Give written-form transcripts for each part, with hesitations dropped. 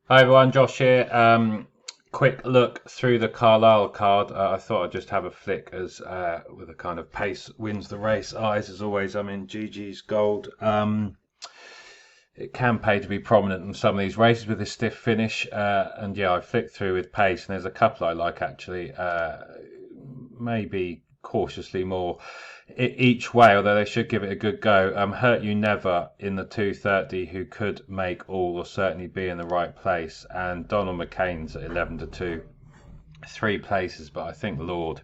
Hi everyone, Josh here. Quick look through the Carlisle card. I thought I'd just have a flick as with a kind of pace wins the race eyes as always. I'm in GG's gold. It can pay to be prominent in some of these races with this stiff finish. And yeah, I flicked through with pace, and there's a couple I like actually. Maybe cautiously more each way, although they should give it a good go. Hurt You Never in the 230, who could make all or certainly be in the right place, and Donald McCain's at 11 to 2, three places, but I think Lord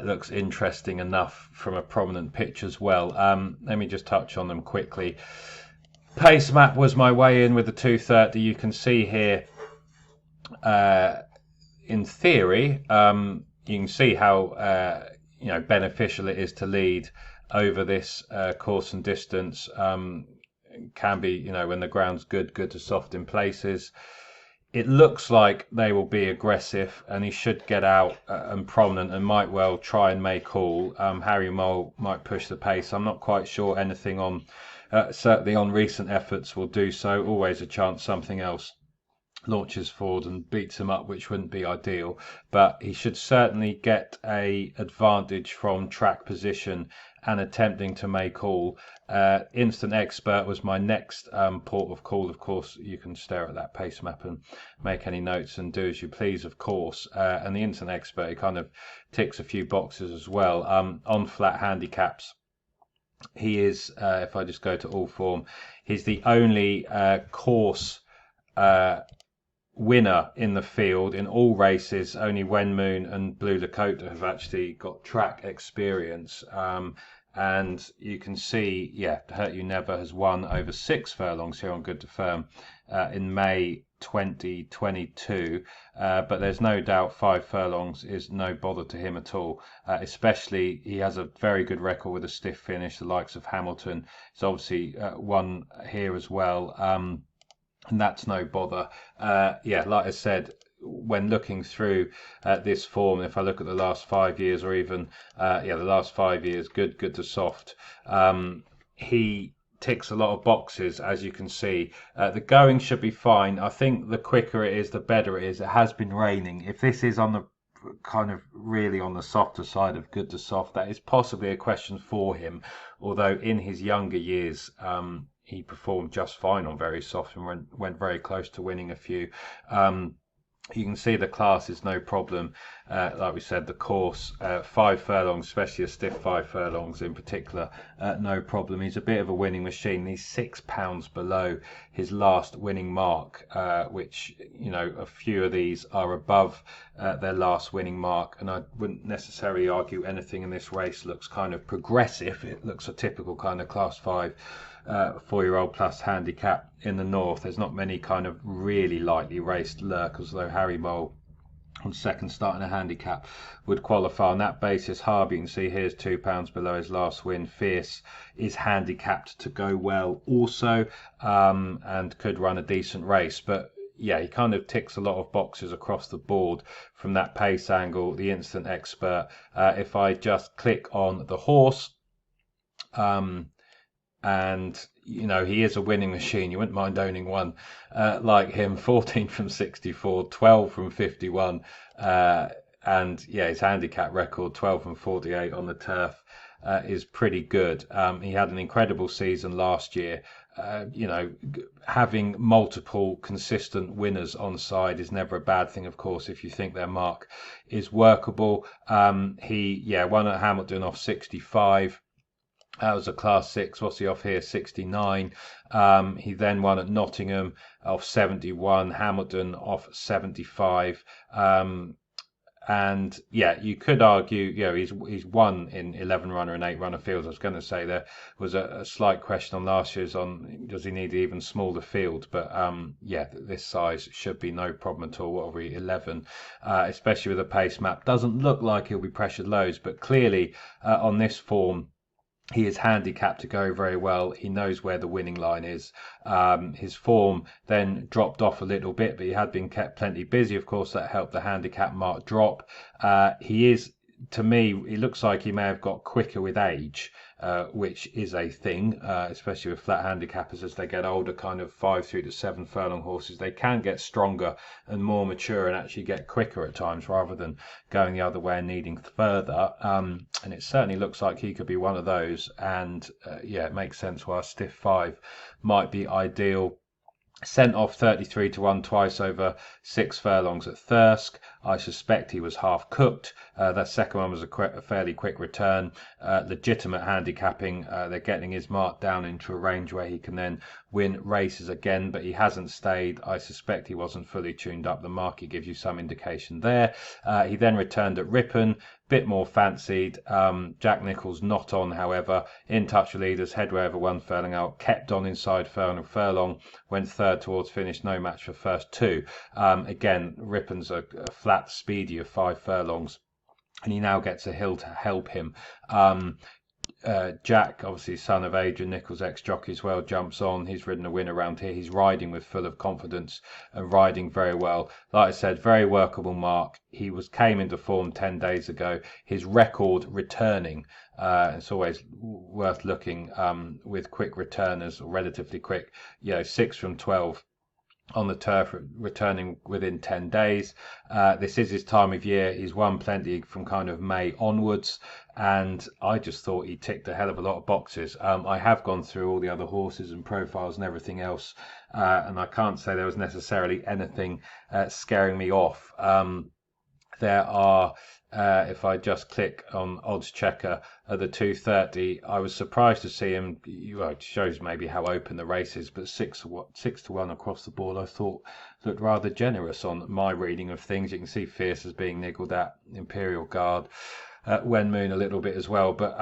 looks interesting enough from a prominent pitch as well. Let me just touch on them quickly. Pace map was my way in with the 230. You can see here, in theory, you can see how beneficial it is to lead over this course and distance. Can be, when the ground's good to soft in places. It looks like they will be aggressive, and he should get out and prominent, and might well try and make all. Harry Mole might push the pace. I'm not quite sure anything on, certainly on recent efforts will do so. Always a chance something else launches forward and beats him up, which wouldn't be ideal, but he should certainly get a advantage from track position and attempting to make all. Instant Expert was my next port of call. Of course, you can stare at that pace map and make any notes and do as you please, of course. And the Instant Expert, he kind of ticks a few boxes as well. On flat handicaps, he is, if I just go to all form, he's the only course winner in the field in all races. Only Wen Moon and Blue Lakota have actually got track experience. And you can see, Hurt You Never has won over 6 furlongs here on Good to Firm in May 2022. But there's no doubt 5 furlongs is no bother to him at all. Especially, he has a very good record with a stiff finish, the likes of Hamilton. He's obviously won here as well. And that's no bother. Like I said, when looking through this form, if I look at the last 5 years, or even the last 5 years, good to soft, he ticks a lot of boxes, as you can see. The going should be fine. I think the quicker it is, the better it is. It has been raining. If this is on the kind of really on the softer side of good to soft, that is possibly a question for him, although in his younger years, he performed just fine on very soft and went very close to winning a few. You can see the class is no problem. Like we said, the course, 5 furlongs, especially a stiff 5 furlongs in particular, no problem. He's a bit of a winning machine. He's £6 below his last winning mark, which, a few of these are above their last winning mark. And I wouldn't necessarily argue anything in this race looks kind of progressive. It looks a typical kind of class 5 4-year-old plus handicap in the north. There's not many kind of really lightly raced lurkers, though Harry Mole on second starting a handicap would qualify on that basis. Harvey, you can see here's £2 below his last win. Fierce is handicapped to go well also, and could run a decent race. But yeah, he kind of ticks a lot of boxes across the board from that pace angle. The Instant Expert, if I just click on the horse, and he is a winning machine. You wouldn't mind owning one like him. 14 from 64, 12 from 51, and his handicap record 12 from 48 on the turf is pretty good. He had an incredible season last year. Having multiple consistent winners on side is never a bad thing, of course, if you think their mark is workable. He won at Hamilton off 65. That was a class 6. What's he off here? 69. He then won at Nottingham off 71. Hamilton off 75. And you could argue, he's won in 11 runner and 8 runner fields. I was going to say there was a slight question on last year's on does he need an even smaller field, but this size should be no problem at all. What are we, 11? Especially with a pace map, doesn't look like he'll be pressured loads, but clearly on this form, he is handicapped to go very well. He knows where the winning line is. His form then dropped off a little bit, but he had been kept plenty busy. Of course, that helped the handicap mark drop. He is to me, it looks like he may have got quicker with age, which is a thing, especially with flat handicappers as they get older, kind of 5 through to 7 furlong horses. They can get stronger and more mature and actually get quicker at times rather than going the other way and needing further. And it certainly looks like he could be one of those. And yeah, it makes sense why a stiff 5 might be ideal. Sent off 33 to 1 twice over 6 furlongs at Thirsk. I suspect he was half cooked. That second one was a fairly quick return. Legitimate handicapping. They're getting his mark down into a range where he can then win races again, but he hasn't stayed. I suspect he wasn't fully tuned up. The market gives you some indication there. He then returned at Ripon, bit more fancied. Jack Nicholls not on, however, in touch with leaders, headway over 1 furlong out, kept on inside furlong, went third towards finish, no match for first 2. Again, Ripon's a flat speedy of 5 furlongs, and he now gets a hill to help him. Jack, obviously son of Adrian Nicholls, ex-jockey as well, jumps on. He's ridden a win around here. He's riding with full of confidence and riding very well. Like I said, very workable mark. He came into form 10 days ago. His record returning, it's always worth looking with quick returners, or relatively quick, 6 from 12 on the turf, returning within 10 days. This is his time of year. He's won plenty from kind of May onwards, and I just thought he ticked a hell of a lot of boxes. I have gone through all the other horses and profiles and everything else, and I can't say there was necessarily anything scaring me off. There are, if I just click on odds checker at the 230, I was surprised to see him. Well, it shows maybe how open the race is, but 6 to 1 across the board, I thought looked rather generous on my reading of things. You can see Fierce as being niggled at, Imperial Guard, Wen Moon a little bit as well, but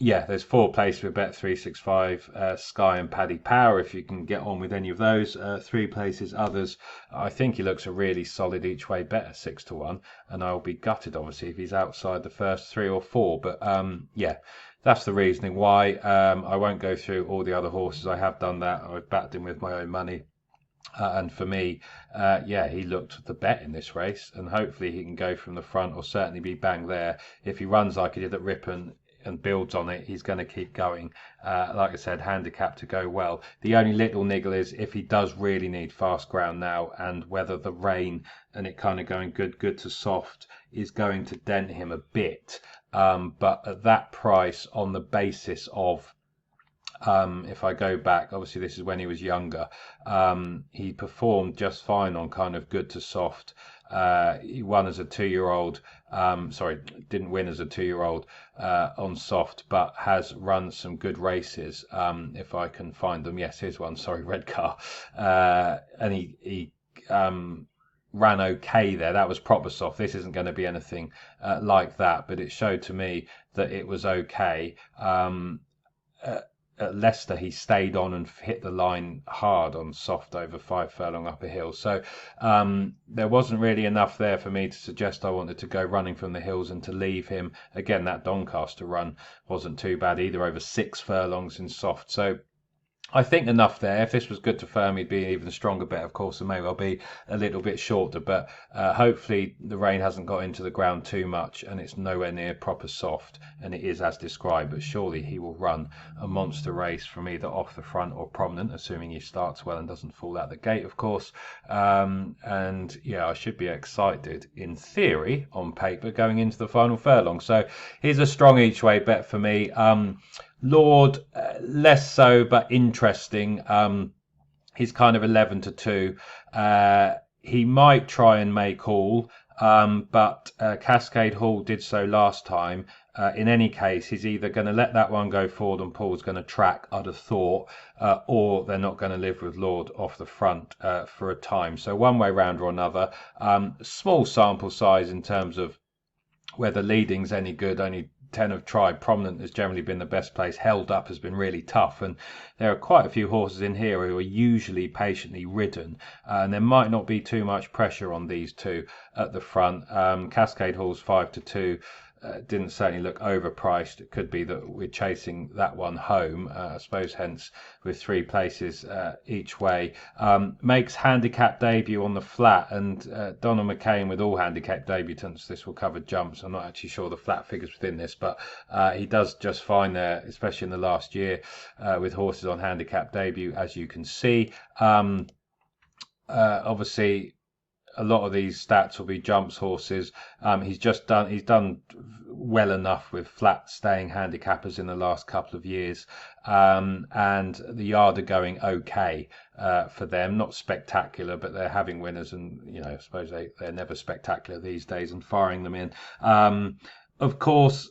yeah, there's 4 places with Bet365, Sky and Paddy Power, if you can get on with any of those. 3 places, others. I think he looks a really solid each way bet at 6 to 1, and I'll be gutted, obviously, if he's outside the first 3 or 4. But yeah, that's the reasoning why. I won't go through all the other horses. I have done that. I've backed him with my own money. And for me, yeah, he looked the bet in this race, and hopefully he can go from the front or certainly be bang there. If he runs like he did at Ripon and builds on it, he's going to keep going. Like I said, handicap to go well. The only little niggle is if he does really need fast ground now, and whether the rain and it kind of going good to soft is going to dent him a bit. But at that price, on the basis of if I go back, obviously this is when he was younger, he performed just fine on kind of good to soft. He won as a 2-year-old, sorry, didn't win as a 2-year-old on soft, but has run some good races. If I can find them, yes, here's one, sorry, Redcar. And he ran okay there. That was proper soft. This isn't going to be anything like that, but it showed to me that it was okay. At Leicester, he stayed on and hit the line hard on soft over 5 furlong up a hill. So there wasn't really enough there for me to suggest I wanted to go running from the hills and to leave him. Again, that Doncaster run wasn't too bad either, over 6 furlongs in soft. So I think enough there. If this was good to firm, he'd be an even stronger bet, of course, and may well be a little bit shorter. But hopefully the rain hasn't got into the ground too much and it's nowhere near proper soft, and it is as described. But surely he will run a monster race from either off the front or prominent, assuming he starts well and doesn't fall out the gate, of course. And yeah, I should be excited in theory on paper going into the final furlong. So here's a strong each way bet for me. Lord, less so, but interesting. He's kind of 11 to 2. He might try and make all, but Cascade Hall did so last time. In any case, he's either going to let that one go forward and Paul's going to track, I'd have thought, or they're not going to live with Lord off the front for a time. So one way round or another. Small sample size in terms of whether leading's any good. Only 10 have tried. Prominent has generally been the best place. Held Up has been really tough, and there are quite a few horses in here who are usually patiently ridden, and there might not be too much pressure on these two at the front. Cascade Hall's 5 to 2. didn't certainly look overpriced. It could be that we're chasing that one home, I suppose, hence with 3 places each way. Makes handicap debut on the flat, and Donald McCain, with all handicap debutants, this will cover jumps. I'm not actually sure the flat figures within this, but he does just fine there, especially in the last year with horses on handicap debut, as you can see. Obviously, a lot of these stats will be jumps horses. He's done well enough with flat staying handicappers in the last couple of years, and the yard are going okay for them. Not spectacular, but they're having winners, and I suppose they're never spectacular these days, and firing them in. Of course,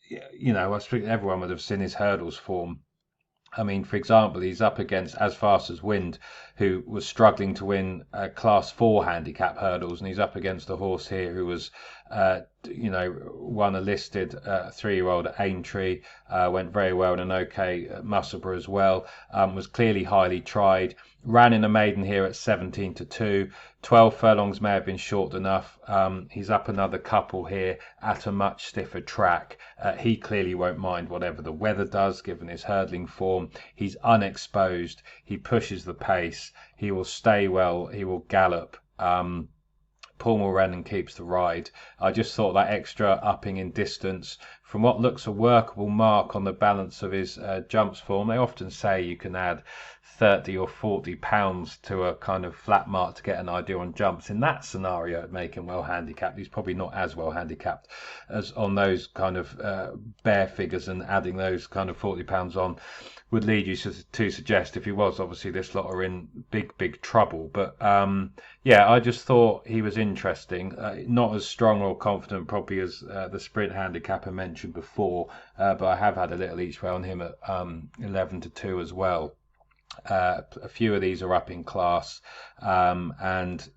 I think everyone would have seen his hurdles form. I mean, for example, he's up against As Fast as Wind, who was struggling to win Class 4 handicap hurdles, and he's up against a horse here who was, won a listed 3-year-old at Aintree, went very well in an OK at Musselburgh as well, was clearly highly tried, ran in a maiden here at 17-2. 12 furlongs may have been short enough. He's up another couple here at a much stiffer track. He clearly won't mind whatever the weather does, given his hurdling form. He's unexposed. He pushes the pace. He will stay well. He will gallop. Paul Mulrennan keeps the ride. I just thought that extra upping in distance from what looks a workable mark on the balance of his jumps form. They often say you can add 30 or 40 pounds to a kind of flat mark to get an idea on jumps. In that scenario, it'd make him well handicapped. He's probably not as well handicapped as on those kind of bare figures, and adding those kind of 40 pounds on would lead you to suggest, if he was, obviously this lot are in big trouble. But I just thought he was interesting. Not as strong or confident probably as the sprint handicap I mentioned before, but I have had a little each way on him at 11-2 as well. A few of these are up in class, and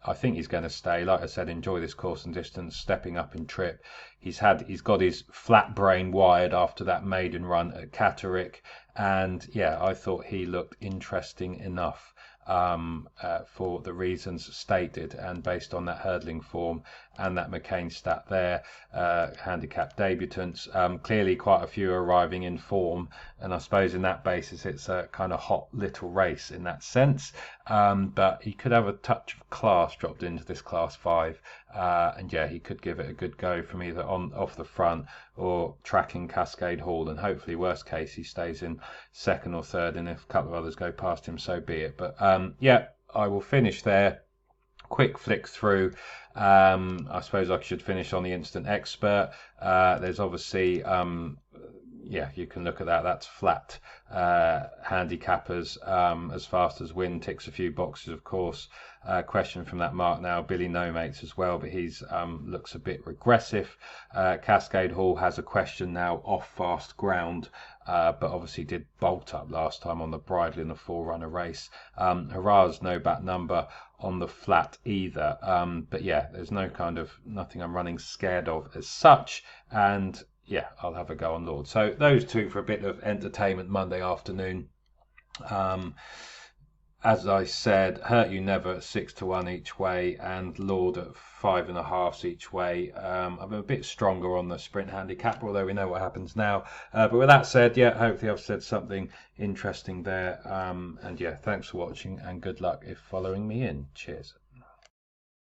I think he's going to stay. Like I said, enjoy this course and distance, stepping up in trip. He's got his flat brain wired after that maiden run at Catterick, and I thought he looked interesting enough for the reasons stated, and based on that hurdling form and that McCain stat there, handicap debutants, clearly quite a few are arriving in form, and I suppose in that basis it's a kind of hot little race in that sense, but he could have a touch of class dropped into this class 5, and he could give it a good go from either off the front or tracking Cascade Hall, and hopefully worst case he stays in second or third, and if a couple of others go past him, so be it. But I will finish there. Quick flick through. I suppose I should finish on the Instant Expert. There's obviously you can look at that. That's flat handicappers. As Fast as Wind ticks a few boxes, of course. Question from that mark now. Billy No Mates as well, but he's looks a bit regressive. Cascade Hall has a question now off fast ground, but obviously did bolt up last time on the bridle in the 4-runner race. Hurrah's no back number on the flat either, but there's nothing I'm running scared of as such, and I'll have a go on Lord. So those two for a bit of entertainment Monday afternoon. As I said, Hurt You Never at 6-1 each way, and Lord at 5.5 each way. I'm a bit stronger on the sprint handicap, although we know what happens now. But with that said, hopefully I've said something interesting there. And thanks for watching, and good luck if following me in. Cheers.